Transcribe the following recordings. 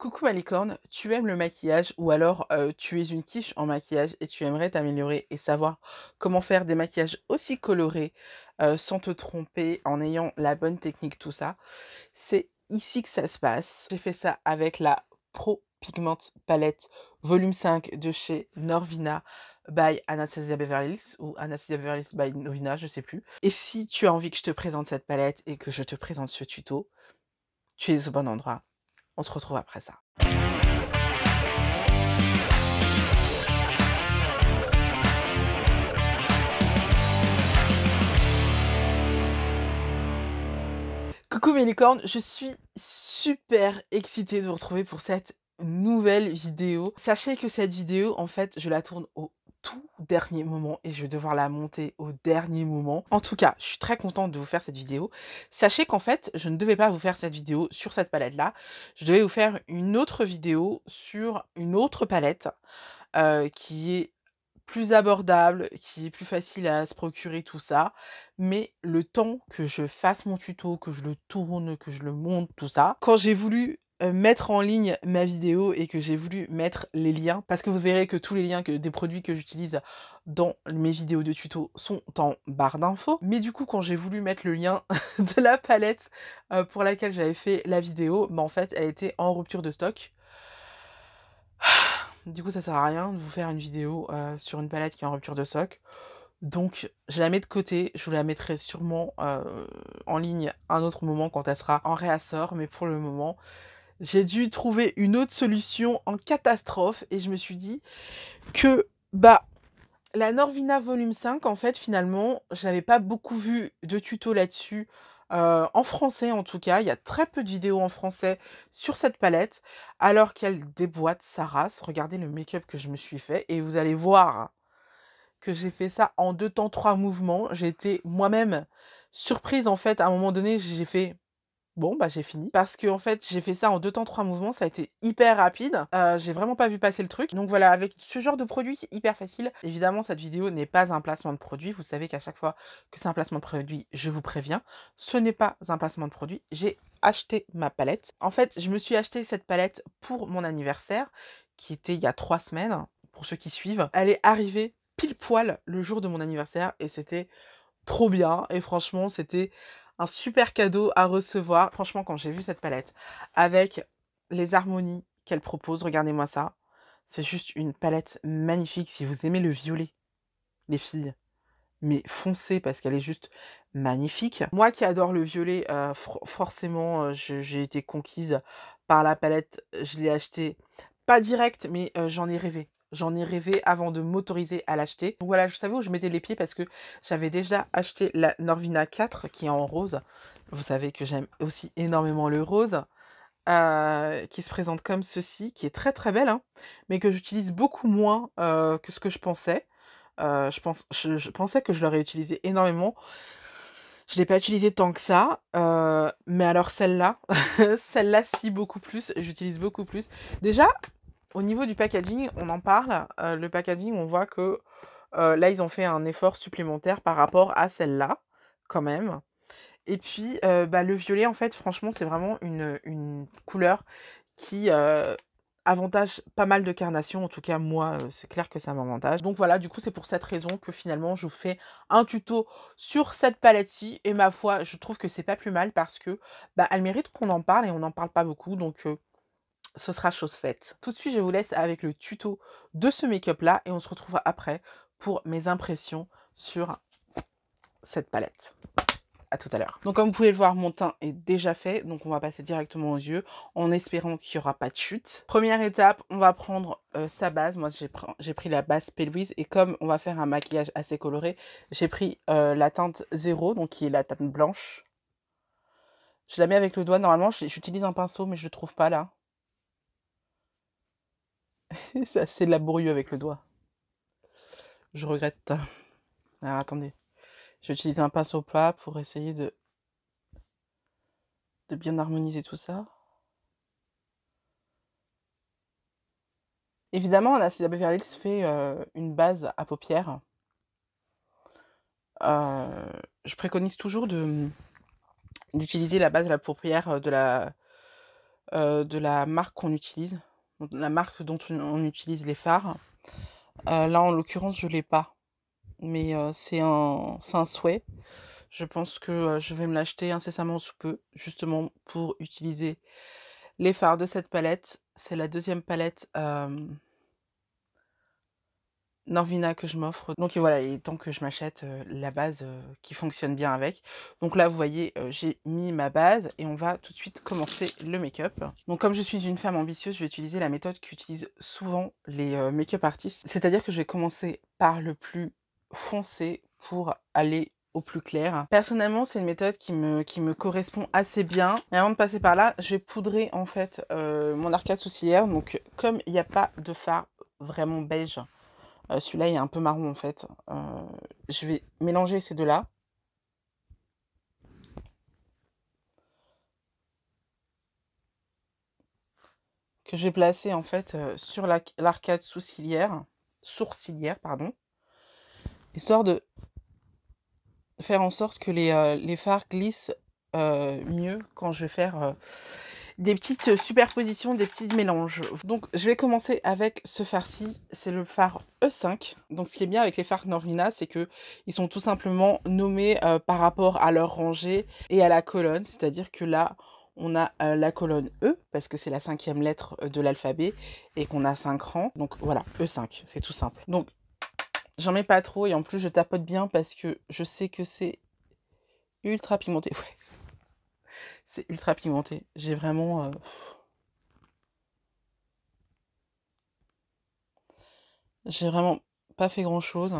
Coucou ma licorne, tu aimes le maquillage ou alors tu es une quiche en maquillage et tu aimerais t'améliorer et savoir comment faire des maquillages aussi colorés sans te tromper en ayant la bonne technique, tout ça. C'est ici que ça se passe. J'ai fait ça avec la Pro Pigment Palette volume 5 de chez Norvina by Anastasia Beverly Hills ou Anastasia Beverly Hills by Novina, je sais plus. Et si tu as envie que je te présente cette palette et que je te présente ce tuto, tu es au bon endroit. On se retrouve après ça. Coucou mes licornes, je suis super excitée de vous retrouver pour cette nouvelle vidéo. Sachez que cette vidéo, en fait, je la tourne au tout dernier moment et je vais devoir la monter au dernier moment. En tout cas, je suis très contente de vous faire cette vidéo. Sachez qu'en fait, je ne devais pas vous faire cette vidéo sur cette palette-là. Je devais vous faire une autre vidéo sur une autre palette qui est plus abordable, qui est plus facile à se procurer, tout ça. Mais le temps que je fasse mon tuto, que je le tourne, que je le monte, tout ça, quand j'ai voulu mettre en ligne ma vidéo et que j'ai voulu mettre les liens, parce que vous verrez que tous les liens des produits que j'utilise dans mes vidéos de tuto sont en barre d'infos. Mais du coup, quand j'ai voulu mettre le lien de la palette pour laquelle j'avais fait la vidéo, bah en fait, elle était en rupture de stock. Du coup, ça sert à rien de vous faire une vidéo sur une palette qui est en rupture de stock. Donc, je la mets de côté. Je vous la mettrai sûrement en ligne un autre moment quand elle sera en réassort. Mais pour le moment, j'ai dû trouver une autre solution en catastrophe. Et je me suis dit que, bah, la Norvina volume 5, en fait, finalement, j'avais pas beaucoup vu de tutos là-dessus. En français, en tout cas, il y a très peu de vidéos en français sur cette palette, alors qu'elle déboîte sa race. Regardez le make-up que je me suis fait et vous allez voir que j'ai fait ça en 2 temps 3 mouvements. J'ai été moi-même surprise, en fait. À un moment donné, j'ai fait: «Bon, bah, j'ai fini». Parce que en fait, j'ai fait ça en 2 temps 3 mouvements, ça a été hyper rapide. J'ai vraiment pas vu passer le truc. Donc voilà, avec ce genre de produit hyper facile, évidemment, cette vidéo n'est pas un placement de produit. Vous savez qu'à chaque fois que c'est un placement de produit, je vous préviens. Ce n'est pas un placement de produit. J'ai acheté ma palette. En fait, je me suis acheté cette palette pour mon anniversaire, qui était il y a 3 semaines, pour ceux qui suivent. Elle est arrivée pile poil le jour de mon anniversaire et c'était trop bien et franchement, c'était un super cadeau à recevoir. Franchement, quand j'ai vu cette palette avec les harmonies qu'elle propose, regardez-moi ça. C'est juste une palette magnifique. Si vous aimez le violet, les filles, mais foncez parce qu'elle est juste magnifique. Moi qui adore le violet, forcément, j'ai été conquise par la palette. Je l'ai achetée, pas direct, mais j'en ai rêvé. J'en ai rêvé avant de m'autoriser à l'acheter. Donc voilà, je savais où je mettais les pieds parce que j'avais déjà acheté la Norvina 4 qui est en rose. Vous savez que j'aime aussi énormément le rose. Qui se présente comme ceci, qui est très très belle, hein, mais que j'utilise beaucoup moins que ce que je pensais. Je pensais que je l'aurais utilisé énormément. Je l'ai pas utilisé tant que ça, mais alors celle-là, celle-là si beaucoup plus, j'utilise beaucoup plus. Déjà, au niveau du packaging, on en parle, le packaging, on voit que là, ils ont fait un effort supplémentaire par rapport à celle-là, quand même. Et puis, bah, le violet, en fait, franchement, c'est vraiment une couleur qui avantage pas mal de carnations. En tout cas, moi, c'est clair que ça m'avantage. Donc voilà, du coup, c'est pour cette raison que finalement, je vous fais un tuto sur cette palette-ci. Et ma foi, je trouve que c'est pas plus mal parce que bah, elle mérite qu'on en parle et on n'en parle pas beaucoup. Donc, ce sera chose faite. Tout de suite, je vous laisse avec le tuto de ce make-up-là et on se retrouve après pour mes impressions sur cette palette. À tout à l'heure. Donc comme vous pouvez le voir, mon teint est déjà fait, donc on va passer directement aux yeux en espérant qu'il n'y aura pas de chute. Première étape, on va prendre sa base. Moi j'ai pris la base P. Louise et comme on va faire un maquillage assez coloré, j'ai pris la teinte 0, donc qui est la teinte blanche. Je la mets avec le doigt, normalement j'utilise un pinceau mais je le trouve pas là. C'est assez laborieux avec le doigt. Je regrette. Alors attendez, j'utilise un pinceau plat pour essayer de bien harmoniser tout ça. Évidemment, Anastasia Beverly Hills fait une base à paupières. Je préconise toujours d'utiliser la base à la paupière de la de la marque qu'on utilise, donc la marque dont on utilise les fards. Là, en l'occurrence, je l'ai pas, mais c'est un souhait. Je pense que, je vais me l'acheter incessamment sous peu, justement pour utiliser les fards de cette palette. C'est la deuxième palette, Norvina que je m'offre. Donc voilà, il est temps que je m'achète, la base, qui fonctionne bien avec. Donc là, vous voyez, j'ai mis ma base et on va tout de suite commencer le make-up. Donc comme je suis une femme ambitieuse, je vais utiliser la méthode qu'utilisent souvent les, make-up artistes. C'est-à-dire que je vais commencer par le plus foncé pour aller au plus clair. Personnellement, c'est une méthode qui me correspond assez bien. Mais avant de passer par là, je vais poudrer en fait, mon arcade sourcilière. Donc comme il n'y a pas de fard vraiment beige, celui-là il est un peu marron en fait. Je vais mélanger ces deux-là. Que je vais placer en fait sur l'arcade sourcilière, pardon. Histoire de faire en sorte que les fards glissent mieux quand je vais faire des petites superpositions, des petits mélanges. Donc je vais commencer avec ce fard-ci, c'est le fard E5. Donc ce qui est bien avec les fards Norvina, c'est que ils sont tout simplement nommés par rapport à leur rangée et à la colonne. C'est-à-dire que là, on a la colonne E, parce que c'est la 5e lettre de l'alphabet, et qu'on a 5 rangs. Donc voilà, E5, c'est tout simple. Donc j'en mets pas trop, et en plus je tapote bien parce que je sais que c'est ultra pigmenté. Ouais, c'est ultra pigmenté. J'ai vraiment... j'ai vraiment pas fait grand-chose.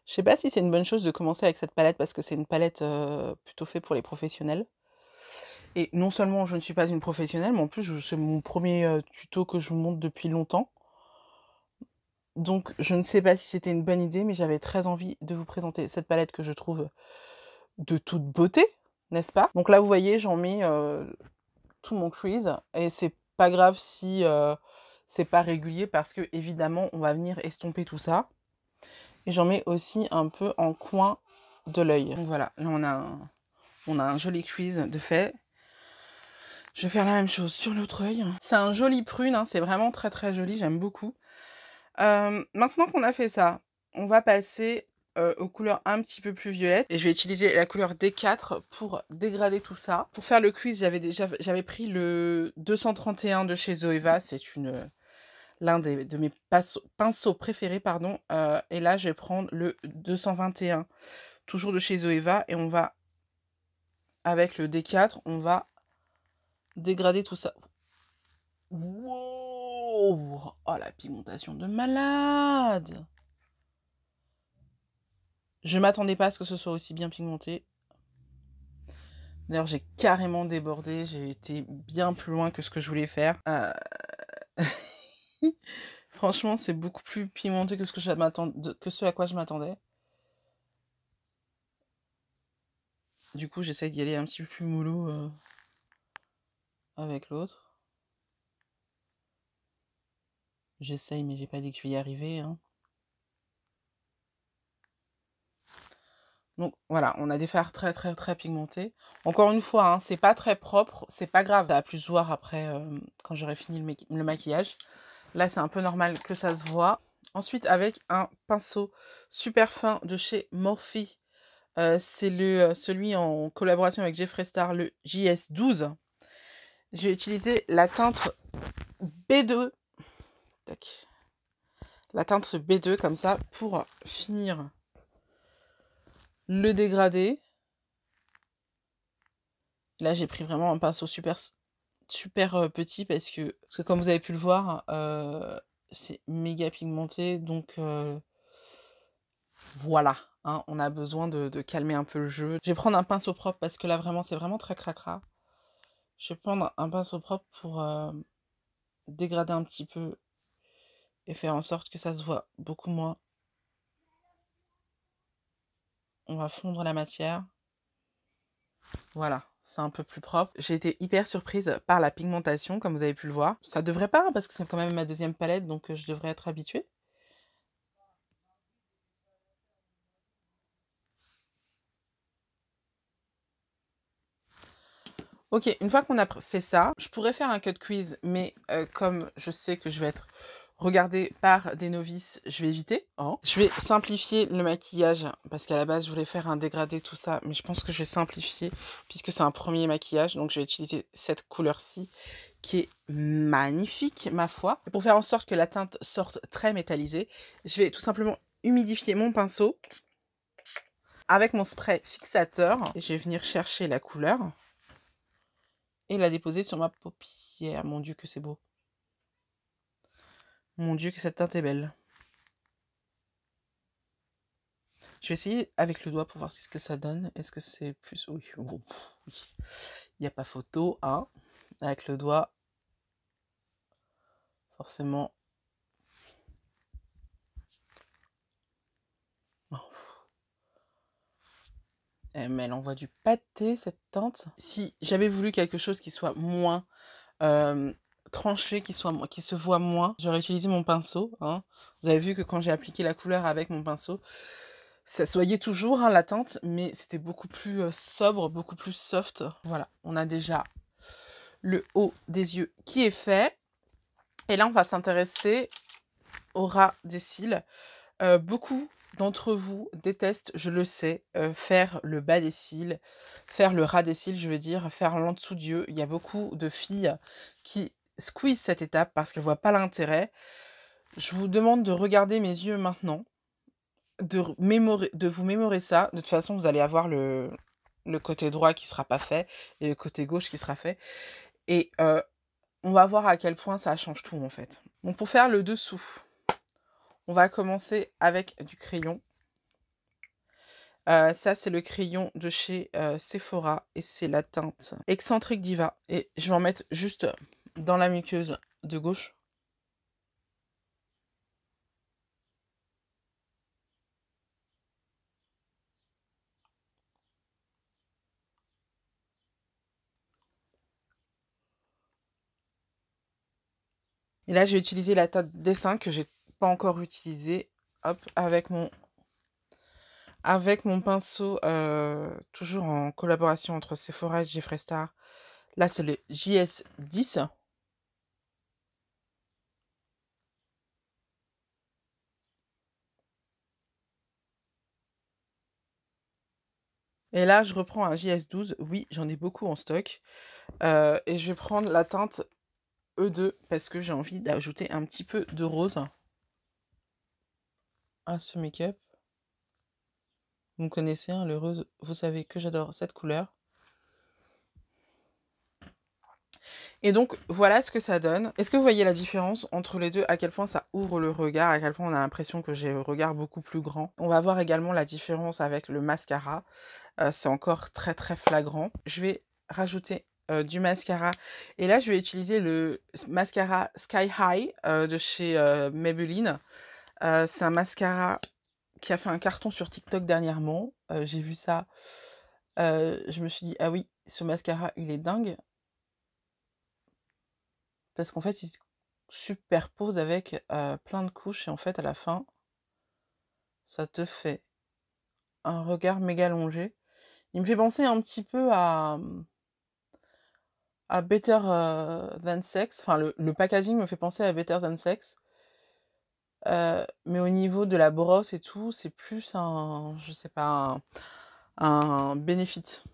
Je sais pas si c'est une bonne chose de commencer avec cette palette parce que c'est une palette plutôt faite pour les professionnels. Et non seulement je ne suis pas une professionnelle, mais en plus c'est mon premier tuto que je vous montre depuis longtemps. Donc je ne sais pas si c'était une bonne idée, mais j'avais très envie de vous présenter cette palette que je trouve de toute beauté, n'est-ce pas? Donc là vous voyez, j'en mets tout mon crease et c'est pas grave si c'est pas régulier parce que évidemment on va venir estomper tout ça. Et j'en mets aussi un peu en coin de l'œil. Donc voilà, là on a un joli crease de fait. Je vais faire la même chose sur l'autre œil. C'est un joli prune, hein, c'est vraiment très très joli, j'aime beaucoup. Maintenant qu'on a fait ça, on va passer aux couleurs un petit peu plus violettes. Et je vais utiliser la couleur D4 pour dégrader tout ça. Pour faire le crease, j'avais pris le 231 de chez Zoeva. C'est l'un de mes pinceaux préférés, pardon. Et là, je vais prendre le 221, toujours de chez Zoeva. Et on va, avec le D4, on va dégrader tout ça. Wow! Oh, la pigmentation de malade! Je m'attendais pas à ce que ce soit aussi bien pigmenté. D'ailleurs, j'ai carrément débordé. J'ai été bien plus loin que ce que je voulais faire. Franchement, c'est beaucoup plus pigmenté que ce à quoi je m'attendais. Du coup, j'essaie d'y aller un petit peu plus mollo avec l'autre. J'essaye, mais j'ai pas dit que je vais y arriver. Hein. Donc voilà, on a des fards très très très pigmentés. Encore une fois, hein, c'est pas très propre, c'est pas grave. Ça va plus se voir après quand j'aurai fini le maquillage. Là, c'est un peu normal que ça se voit. Ensuite, avec un pinceau super fin de chez Morphe. C'est celui en collaboration avec Jeffree Star, le JS12. J'ai utilisé la teinte B2. Tac. La teinte B2 comme ça pour finir le dégradé. Là, j'ai pris vraiment un pinceau super petit parce que comme vous avez pu le voir, c'est méga pigmenté. Donc voilà, hein, on a besoin de calmer un peu le jeu. Je vais prendre un pinceau propre parce que là, vraiment, c'est vraiment très cracra. Je vais prendre un pinceau propre pour dégrader un petit peu et faire en sorte que ça se voit beaucoup moins. On va fondre la matière. Voilà, c'est un peu plus propre. J'ai été hyper surprise par la pigmentation, comme vous avez pu le voir. Ça devrait pas, hein, parce que c'est quand même ma deuxième palette, donc je devrais être habituée. Ok, une fois qu'on a fait ça, je pourrais faire un cut quiz, mais comme je sais que je vais être regardée par des novices, je vais éviter. Hein. Je vais simplifier le maquillage, parce qu'à la base, je voulais faire un dégradé, tout ça, mais je pense que je vais simplifier, puisque c'est un premier maquillage, donc je vais utiliser cette couleur-ci, qui est magnifique, ma foi. Et pour faire en sorte que la teinte sorte très métallisée, je vais tout simplement humidifier mon pinceau avec mon spray fixateur, et je vais venir chercher la couleur et la déposer sur ma paupière. Mon Dieu que c'est beau. Mon Dieu que cette teinte est belle. Je vais essayer avec le doigt pour voir ce que ça donne. Est-ce que c'est plus... Oui, bon, oui. Il n'y a pas photo, hein. Avec le doigt, forcément... Oh. Mais elle envoie du pâté, cette teinte. Si j'avais voulu quelque chose qui soit moins... tranché, qui se voit moins, j'aurais utilisé mon pinceau. Hein. Vous avez vu que quand j'ai appliqué la couleur avec mon pinceau, ça se voyait toujours, hein, la teinte, mais c'était beaucoup plus sobre, beaucoup plus soft. Voilà, on a déjà le haut des yeux qui est fait. Et là, on va s'intéresser au ras des cils. Beaucoup d'entre vous détestent, je le sais, faire le bas des cils, faire le ras des cils, je veux dire, faire l'en-dessous d'yeux. Il y a beaucoup de filles qui squeeze cette étape parce qu'elles ne voient pas l'intérêt. Je vous demande de regarder mes yeux maintenant, de vous mémorer ça. De toute façon, vous allez avoir le côté droit qui sera pas fait et le côté gauche qui sera fait. Et on va voir à quel point ça change tout, en fait. Donc, pour faire le dessous, on va commencer avec du crayon. Ça, c'est le crayon de chez Sephora et c'est la teinte Excentric Diva. Et je vais en mettre juste dans la muqueuse de gauche. Et là, je vais utiliser la teinte dessin que j'ai pas encore utilisée. Hop, avec mon pinceau, toujours en collaboration entre Sephora et Jeffree Star. Là, c'est le JS10. Et là, je reprends un JS12. Oui, j'en ai beaucoup en stock. Et je vais prendre la teinte E2 parce que j'ai envie d'ajouter un petit peu de rose à ce make-up. Vous me connaissez, hein, le rose, vous savez que j'adore cette couleur. Et donc, voilà ce que ça donne. Est-ce que vous voyez la différence entre les deux? À quel point ça ouvre le regard, à quel point on a l'impression que j'ai le regard beaucoup plus grand. On va voir également la différence avec le mascara. C'est encore très très flagrant. Je vais rajouter du mascara. Et là, je vais utiliser le mascara Sky High de chez Maybelline. C'est un mascara qui a fait un carton sur TikTok dernièrement. J'ai vu ça. Je me suis dit, ah oui, ce mascara, il est dingue. Parce qu'en fait, il se superpose avec plein de couches. Et en fait, à la fin, ça te fait un regard méga longé. Il me fait penser un petit peu à Better Than Sex. Enfin, le packaging me fait penser à Better Than Sex. Mais au niveau de la brosse et tout, c'est plus un, je sais pas, un Benefit.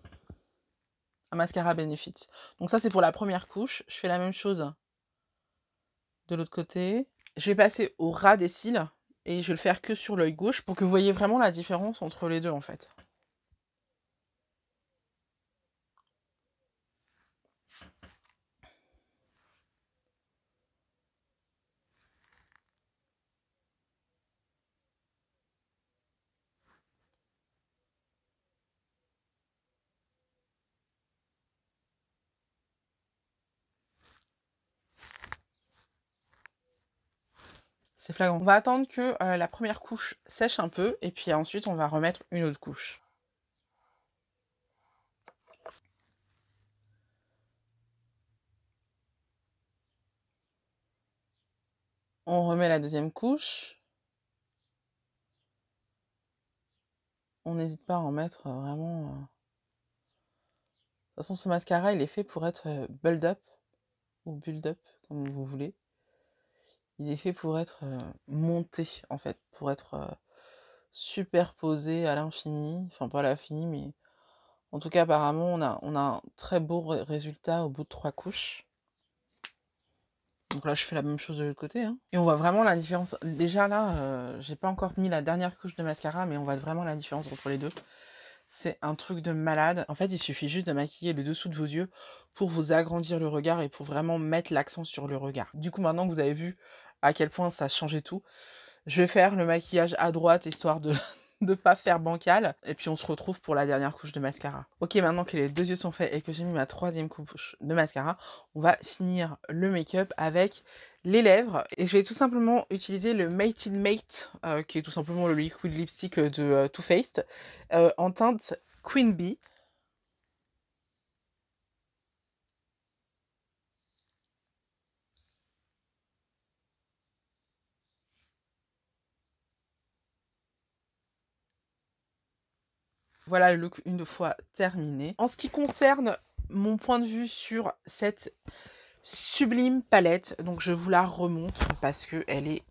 Un mascara Benefit. Donc ça, c'est pour la première couche. Je fais la même chose de l'autre côté. Je vais passer au ras des cils et je vais le faire que sur l'œil gauche pour que vous voyez vraiment la différence entre les deux, en fait. C'est flagrant. On va attendre que la première couche sèche un peu et puis ensuite on va remettre une autre couche. On remet la deuxième couche. On n'hésite pas à en mettre vraiment... De toute façon, ce mascara, il est fait pour être build up, ou build up, comme vous voulez. Il est fait pour être monté, en fait, pour être superposé à l'infini. Enfin, pas à l'infini, mais... En tout cas, apparemment, on a un très beau résultat au bout de 3 couches. Donc là, je fais la même chose de l'autre côté. Hein. Et on voit vraiment la différence. Déjà là, j'ai pas encore mis la dernière couche de mascara, mais on voit vraiment la différence entre les deux. C'est un truc de malade. En fait, il suffit juste de maquiller le dessous de vos yeux pour vous agrandir le regard et pour vraiment mettre l'accent sur le regard. Du coup, maintenant que vous avez vu à quel point ça changeait tout, je vais faire le maquillage à droite, histoire de pas faire bancal. Et puis on se retrouve pour la dernière couche de mascara. Ok, maintenant que les 2 yeux sont faits et que j'ai mis ma 3e couche de mascara, on va finir le make-up avec les lèvres. Et je vais tout simplement utiliser le Mate in Mate, qui est tout simplement le liquid lipstick de Too Faced, en teinte Queen Bee. Voilà le look une fois terminé. En ce qui concerne mon point de vue sur cette sublime palette, donc je vous la remontre parce que elle est...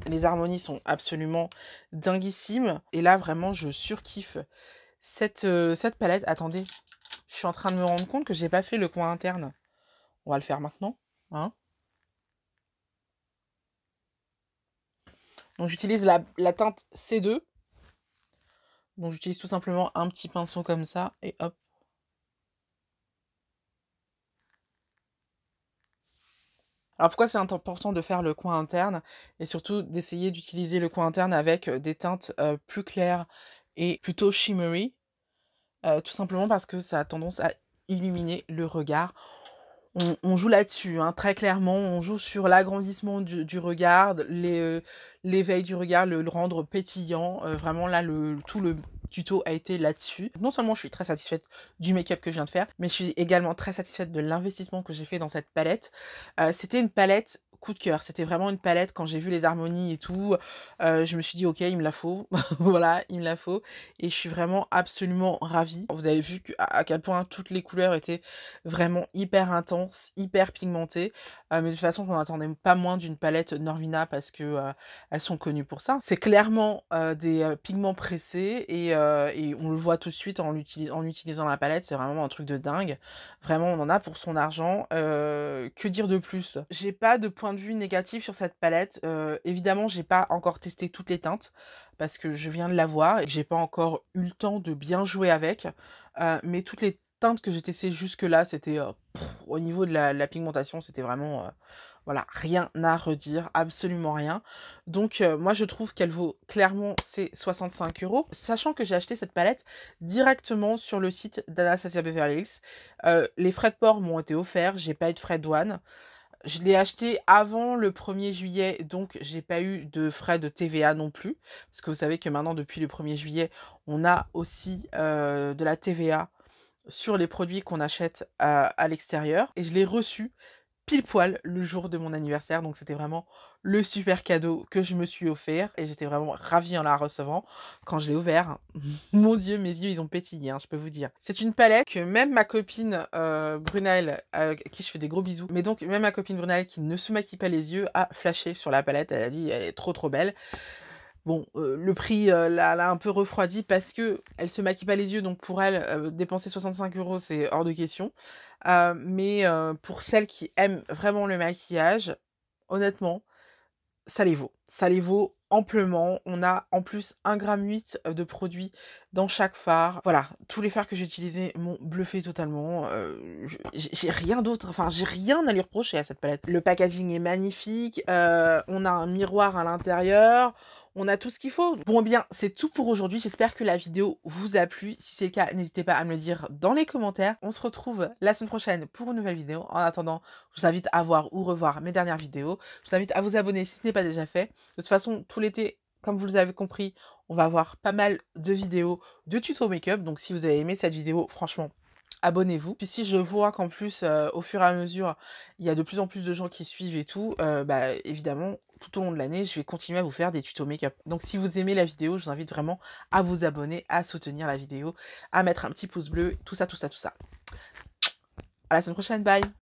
Les harmonies sont absolument dinguissimes. Et là, vraiment, je surkiffe cette palette. Attendez, je suis en train de me rendre compte que j'ai pas fait le coin interne. On va le faire maintenant. Hein. Donc j'utilise la teinte C2. Donc j'utilise tout simplement un petit pinceau comme ça. Et hop. Alors pourquoi c'est important de faire le coin interne et surtout d'essayer d'utiliser le coin interne avec des teintes plus claires et plutôt shimmery, tout simplement parce que ça a tendance à illuminer le regard. On joue là-dessus, hein, très clairement, on joue sur l'agrandissement du regard, l'éveil du regard, le rendre pétillant. Vraiment là, tout le tuto a été là-dessus. Non seulement je suis très satisfaite du make-up que je viens de faire, mais je suis également très satisfaite de l'investissement que j'ai fait dans cette palette. C'était une palette coup de cœur, c'était vraiment une palette, quand j'ai vu les harmonies et tout, je me suis dit ok, il me la faut, voilà, il me la faut, et je suis vraiment absolument ravie. Vous avez vu à quel point toutes les couleurs étaient vraiment hyper intenses, hyper pigmentées, mais de toute façon on n'attendait pas moins d'une palette Norvina parce que elles sont connues pour ça. C'est clairement des pigments pressés et on le voit tout de suite en utilisant la palette, c'est vraiment un truc de dingue. Vraiment, on en a pour son argent. Que dire de plus? J'ai pas de point de vue négatif sur cette palette. Évidemment, j'ai pas encore testé toutes les teintes parce que je viens de la voir et que j'ai pas encore eu le temps de bien jouer avec. Mais toutes les teintes que j'ai testées jusque-là, c'était au niveau de la pigmentation, c'était vraiment... voilà, rien à redire, absolument rien. Donc moi je trouve qu'elle vaut clairement ses 65 €, sachant que j'ai acheté cette palette directement sur le site d'Anastasia Beverly Hills. Les frais de port m'ont été offerts, j'ai pas eu de frais de douane. Je l'ai acheté avant le 1er juillet, donc j'ai pas eu de frais de TVA non plus. Parce que vous savez que maintenant, depuis le 1er juillet, on a aussi de la TVA sur les produits qu'on achète à l'extérieur. Et je l'ai reçu pile poil le jour de mon anniversaire, donc c'était vraiment le super cadeau que je me suis offert et j'étais vraiment ravie en la recevant. Quand je l'ai ouvert, mon Dieu, mes yeux ils ont pétillé, hein, je peux vous dire. C'est une palette que même ma copine Brunel, à qui je fais des gros bisous, mais donc même ma copine Brunel qui ne se maquille pas les yeux, a flashé sur la palette, elle a dit elle est trop belle. Bon, le prix l'a un peu refroidi parce que elle se maquille pas les yeux, donc pour elle, dépenser 65 € c'est hors de question. Mais pour celles qui aiment vraiment le maquillage, honnêtement, ça les vaut. Ça les vaut amplement. On a en plus 1,8 g de produit dans chaque fard. Voilà, tous les fards que j'ai utilisés m'ont bluffé totalement. J'ai rien d'autre, enfin j'ai rien à lui reprocher à cette palette. Le packaging est magnifique, on a un miroir à l'intérieur, on a tout ce qu'il faut. Bon eh bien, c'est tout pour aujourd'hui. J'espère que la vidéo vous a plu. Si c'est le cas, n'hésitez pas à me le dire dans les commentaires. On se retrouve la semaine prochaine pour une nouvelle vidéo. En attendant, je vous invite à voir ou revoir mes dernières vidéos. Je vous invite à vous abonner si ce n'est pas déjà fait. De toute façon, tout l'été, comme vous l'avez compris, on va avoir pas mal de vidéos de tuto make-up. Donc si vous avez aimé cette vidéo, franchement, abonnez-vous. Puis si je vois qu'en plus, au fur et à mesure, il y a de plus en plus de gens qui suivent et tout, bah, évidemment, tout au long de l'année, je vais continuer à vous faire des tutos make-up. Donc si vous aimez la vidéo, je vous invite vraiment à vous abonner, à soutenir la vidéo, à mettre un petit pouce bleu, tout ça, tout ça, tout ça. À la semaine prochaine, bye!